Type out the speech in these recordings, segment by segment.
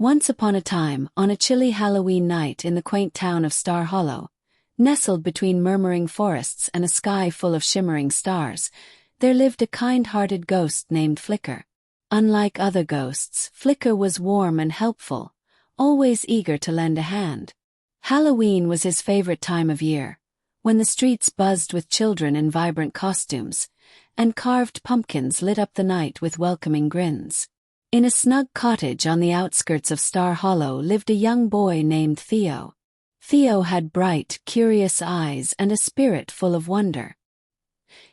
Once upon a time, on a chilly Halloween night in the quaint town of Starhollow, nestled between murmuring forests and a sky full of shimmering stars, there lived a kind-hearted ghost named Flicker. Unlike other ghosts, Flicker was warm and helpful, always eager to lend a hand. Halloween was his favorite time of year, when the streets buzzed with children in vibrant costumes, and carved pumpkins lit up the night with welcoming grins. In a snug cottage on the outskirts of Starhollow lived a young boy named Theo. Theo had bright, curious eyes and a spirit full of wonder.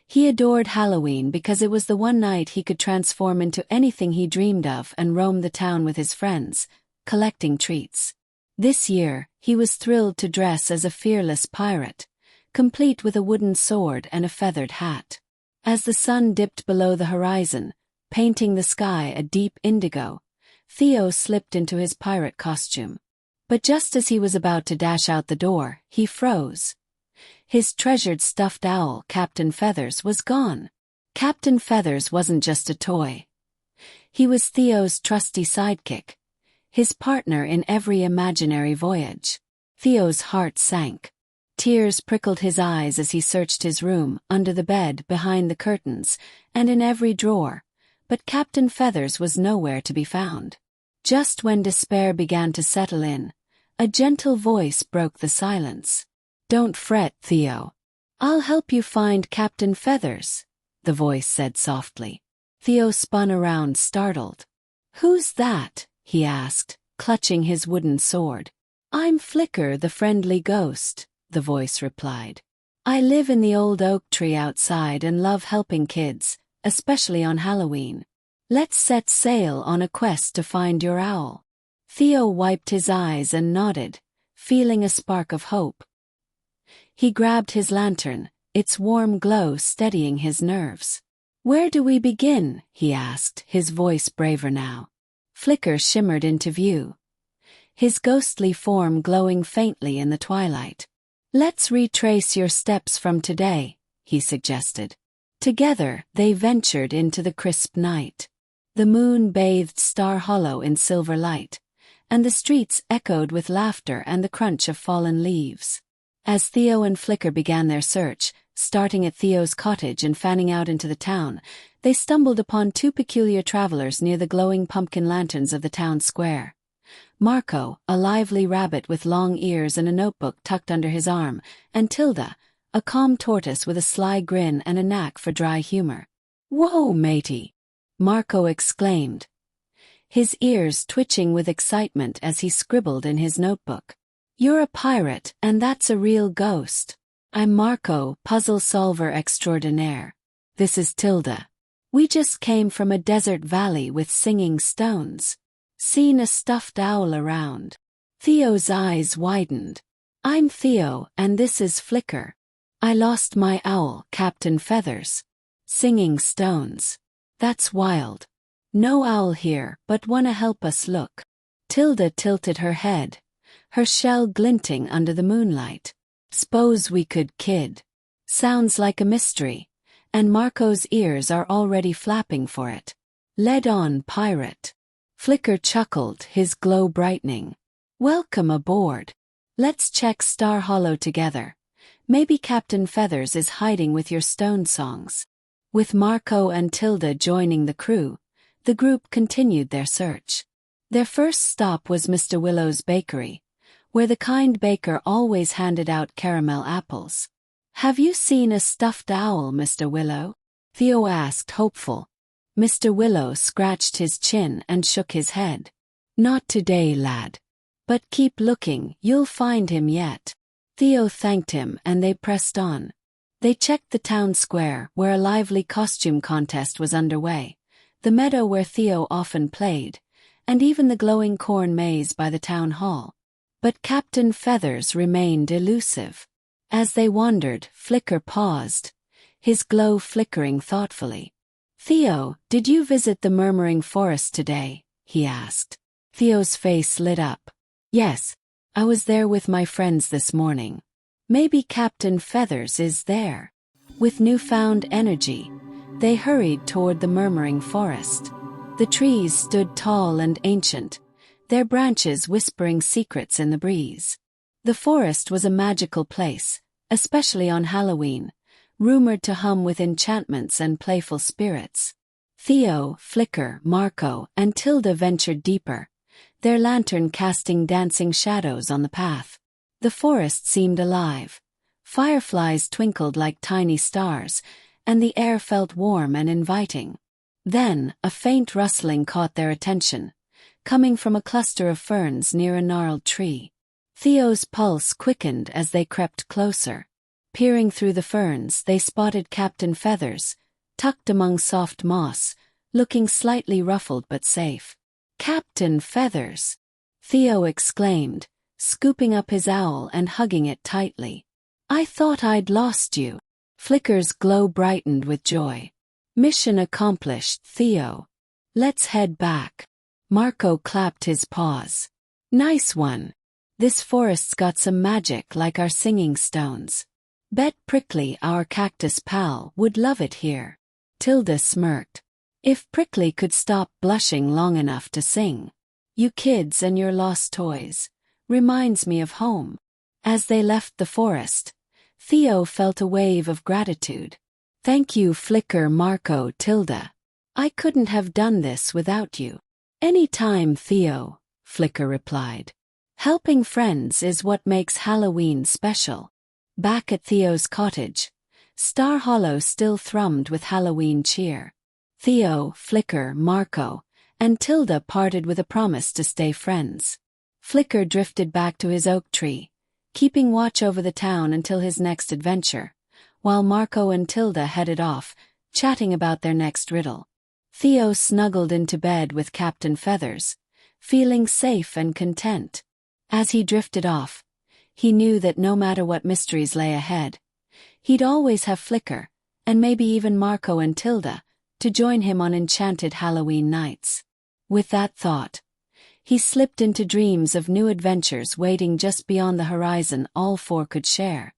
He adored Halloween because it was the one night he could transform into anything he dreamed of and roam the town with his friends, collecting treats. This year, he was thrilled to dress as a fearless pirate, complete with a wooden sword and a feathered hat. As the sun dipped below the horizon, painting the sky a deep indigo, Theo slipped into his pirate costume. But just as he was about to dash out the door, he froze. His treasured stuffed owl, Captain Feathers, was gone. Captain Feathers wasn't just a toy. He was Theo's trusty sidekick, his partner in every imaginary voyage. Theo's heart sank. Tears prickled his eyes as he searched his room, under the bed, behind the curtains, and in every drawer. But Captain Feathers was nowhere to be found. Just when despair began to settle in, a gentle voice broke the silence. "Don't fret, Theo. I'll help you find Captain Feathers," the voice said softly. Theo spun around, startled. "Who's that?" he asked, clutching his wooden sword. "I'm Flicker, the friendly ghost," the voice replied. "I live in the old oak tree outside and love helping kids, especially on Halloween. Let's set sail on a quest to find your owl." Theo wiped his eyes and nodded, feeling a spark of hope. He grabbed his lantern, its warm glow steadying his nerves. "Where do we begin?" he asked, his voice braver now. Flicker shimmered into view, his ghostly form glowing faintly in the twilight. "Let's retrace your steps from today," he suggested. Together, they ventured into the crisp night. The moon bathed Starhollow in silver light, and the streets echoed with laughter and the crunch of fallen leaves. As Theo and Flicker began their search, starting at Theo's cottage and fanning out into the town, they stumbled upon two peculiar travelers near the glowing pumpkin lanterns of the town square. Marco, a lively rabbit with long ears and a notebook tucked under his arm, and Tilda, a calm tortoise with a sly grin and a knack for dry humor. "Whoa, matey!" Marco exclaimed, his ears twitching with excitement as he scribbled in his notebook. "You're a pirate, and that's a real ghost." "I'm Marco, puzzle solver extraordinaire. This is Tilda. We just came from a desert valley with singing stones. Seen a stuffed owl around." Theo's eyes widened. "I'm Theo, and this is Flicker. I lost my owl, Captain Feathers. Singing stones. That's wild. No owl here, but wanna help us look." Tilda tilted her head, her shell glinting under the moonlight. "S'pose we could, kid. Sounds like a mystery, and Marco's ears are already flapping for it. Lead on, pirate." Flicker chuckled, his glow brightening. "Welcome aboard. Let's check Starhollow together. Maybe Captain Feathers is hiding with your stone songs." With Marco and Tilda joining the crew, the group continued their search. Their first stop was Mr. Willow's bakery, where the kind baker always handed out caramel apples. "Have you seen a stuffed owl, Mr. Willow?" Theo asked, hopeful. Mr. Willow scratched his chin and shook his head. "Not today, lad. But keep looking, you'll find him yet." Theo thanked him and they pressed on. They checked the town square, where a lively costume contest was underway, the meadow where Theo often played, and even the glowing corn maze by the town hall. But Captain Feathers remained elusive. As they wandered, Flicker paused, his glow flickering thoughtfully. "Theo, did you visit the Murmuring Forest today?" he asked. Theo's face lit up. "Yes, I was there with my friends this morning. Maybe Captain Feathers is there." With newfound energy, they hurried toward the Murmuring Forest. The trees stood tall and ancient, their branches whispering secrets in the breeze. The forest was a magical place, especially on Halloween, rumored to hum with enchantments and playful spirits. Theo, Flicker, Marco, and Tilda ventured deeper, their lantern casting dancing shadows on the path. The forest seemed alive. Fireflies twinkled like tiny stars, and the air felt warm and inviting. Then, a faint rustling caught their attention, coming from a cluster of ferns near a gnarled tree. Theo's pulse quickened as they crept closer. Peering through the ferns, they spotted Captain Feathers, tucked among soft moss, looking slightly ruffled but safe. "Captain Feathers!" Theo exclaimed, scooping up his owl and hugging it tightly. "I thought I'd lost you." Flicker's glow brightened with joy. "Mission accomplished, Theo. Let's head back." Marco clapped his paws. "Nice one. This forest's got some magic like our singing stones. Bet Prickly, our cactus pal, would love it here." Tilda smirked. "If Prickly could stop blushing long enough to sing. You kids and your lost toys. Reminds me of home." As they left the forest, Theo felt a wave of gratitude. "Thank you, Flicker, Marco, Tilda. I couldn't have done this without you." "Any time, Theo," Flicker replied. "Helping friends is what makes Halloween special." Back at Theo's cottage, Starhollow still thrummed with Halloween cheer. Theo, Flicker, Marco, and Tilda parted with a promise to stay friends. Flicker drifted back to his oak tree, keeping watch over the town until his next adventure, while Marco and Tilda headed off, chatting about their next riddle. Theo snuggled into bed with Captain Feathers, feeling safe and content. As he drifted off, he knew that no matter what mysteries lay ahead, he'd always have Flicker, and maybe even Marco and Tilda, to join him on enchanted Halloween nights. With that thought, he slipped into dreams of new adventures waiting just beyond the horizon all four could share.